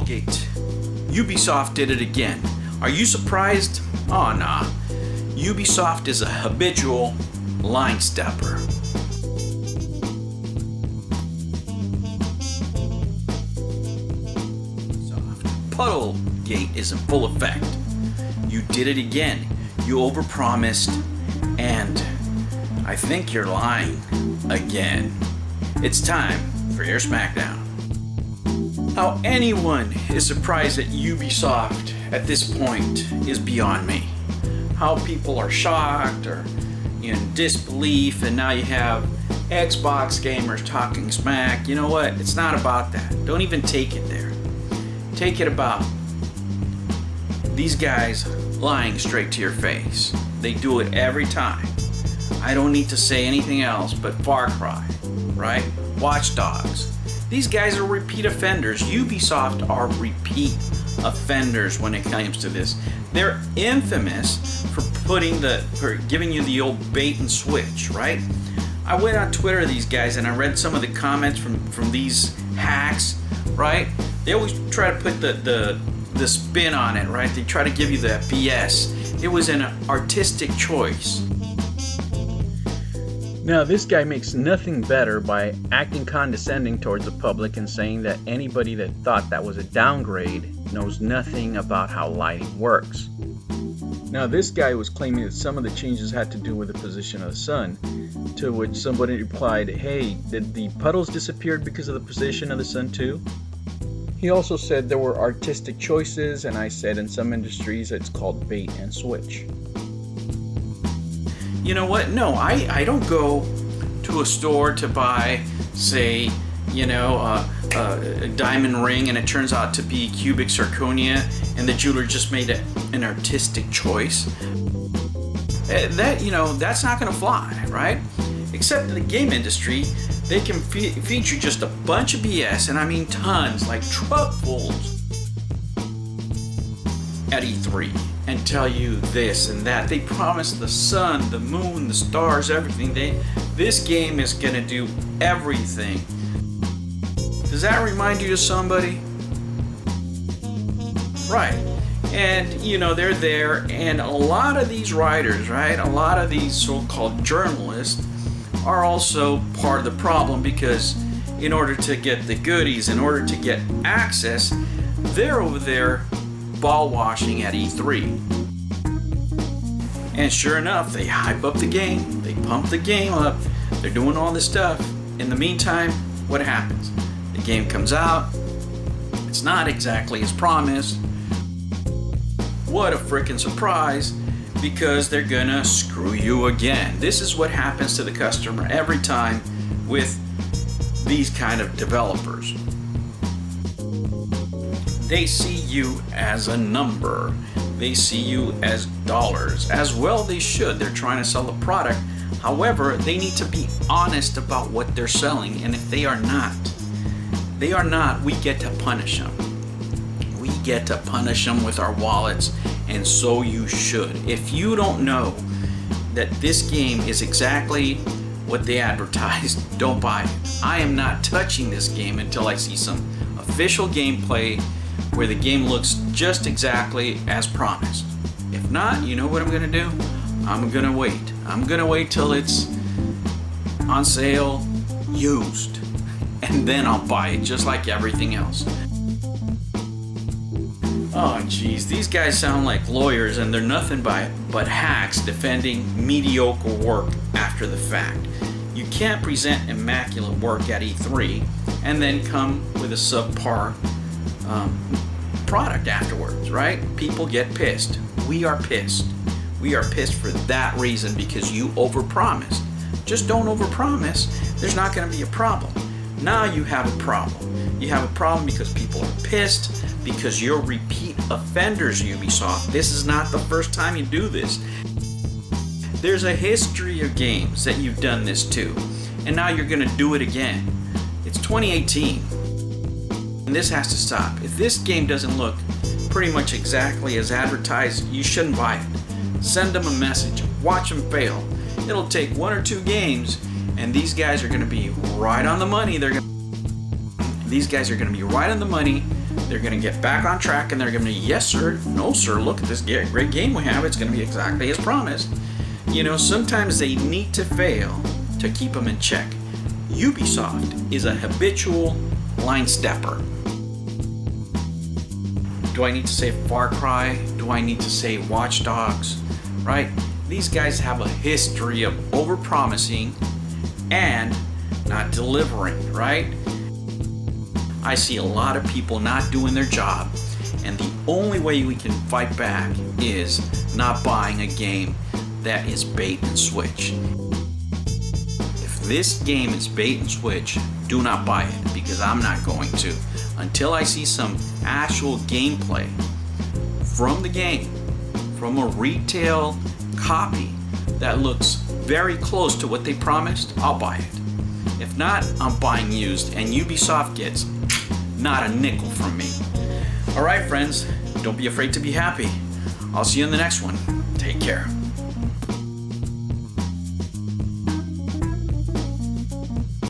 Puddlegate. Ubisoft did it again. Are you surprised? Oh, nah. Ubisoft is a habitual line stepper. Puddlegate is in full effect. You did it again. You overpromised, and I think you're lying again. It's time for your SmackDown. How anyone is surprised at Ubisoft at this point is beyond me. How people are shocked or in disbelief, and now you have Xbox gamers talking smack. You know what? It's not about that. Don't even take it there. Take it about these guys lying straight to your face. They do it every time. I don't need to say anything else but Far Cry, right? Watch Dogs. These guys are repeat offenders. Ubisoft are repeat offenders when it comes to this. They're infamous for giving you the old bait and switch, right? I went on Twitter to these guys and I read some of the comments from these hacks, right? They always try to put the spin on it, right? They try to give you that BS. It was an artistic choice. Now, this guy makes nothing better by acting condescending towards the public and saying that anybody that thought that was a downgrade knows nothing about how lighting works. Now, this guy was claiming that some of the changes had to do with the position of the sun, to which somebody replied, "Hey, did the puddles disappear because of the position of the sun too?" He also said there were artistic choices, and I said in some industries it's called bait and switch. You know what? No, I don't go to a store to buy, say, a diamond ring and it turns out to be cubic zirconia and the jeweler just made an artistic choice. That's not going to fly, right? Except in the game industry, they can feed you just a bunch of BS, and I mean tons, like truckfuls, at E3, and tell you this and that. They promise the sun, the moon, the stars, everything. This game is gonna do everything. Does that remind you of somebody? Right. And they're there, and a lot of these writers, right? A lot of these so-called journalists are also part of the problem, because in order to get the goodies, in order to get access, they're over there ball washing at E3. And sure enough, they hype up the game, they pump the game up, they're doing all this stuff. In the meantime, what happens? The game comes out, it's not exactly as promised. What a freaking surprise, because they're gonna screw you again. This is what happens to the customer every time with these kind of developers. They see you as a number. They see you as dollars. As well they should. They're trying to sell a product. However, they need to be honest about what they're selling. And if they are not, we get to punish them. We get to punish them with our wallets, and so you should. If you don't know that this game is exactly what they advertised, don't buy it. I am not touching this game until I see some official gameplay where the game looks just exactly as promised. If not, you know what I'm gonna do? I'm gonna wait. I'm gonna wait till it's on sale, used, and then I'll buy it just like everything else. Oh geez, these guys sound like lawyers, and they're nothing but hacks defending mediocre work after the fact. You can't present immaculate work at E3 and then come with a subpar product afterwards, right? People get pissed. We are pissed. We are pissed for that reason, because you overpromised. Just don't overpromise. There's not going to be a problem. Now you have a problem. You have a problem because people are pissed, because you're repeat offenders, Ubisoft. This is not the first time you do this. There's a history of games that you've done this to, and now you're going to do it again. It's 2018, and this has to stop. If this game doesn't look pretty much exactly as advertised, you shouldn't buy it. Send them a message. Watch them fail. It'll take 1 or 2 games, and these guys are going to be right on the money. These guys are going to be right on the money They're going to get back on track and they're going to, yes sir, no sir, look at this great game we have. It's going to be exactly as promised. You know, sometimes they need to fail to keep them in check. Ubisoft is a habitual line stepper. Do I need to say Far Cry? Do I need to say Watch Dogs? Right? These guys have a history of overpromising and not delivering, right? I see a lot of people not doing their job, and the only way we can fight back is not buying a game that is bait and switch. If this game is bait and switch, do not buy it, because I'm not going to until I see some actual gameplay from the game, from a retail copy that looks very close to what they promised. I'll buy it. If not, I'm buying used, and Ubisoft gets not a nickel from me. Alright friends, don't be afraid to be happy. I'll see you in the next one. Take care.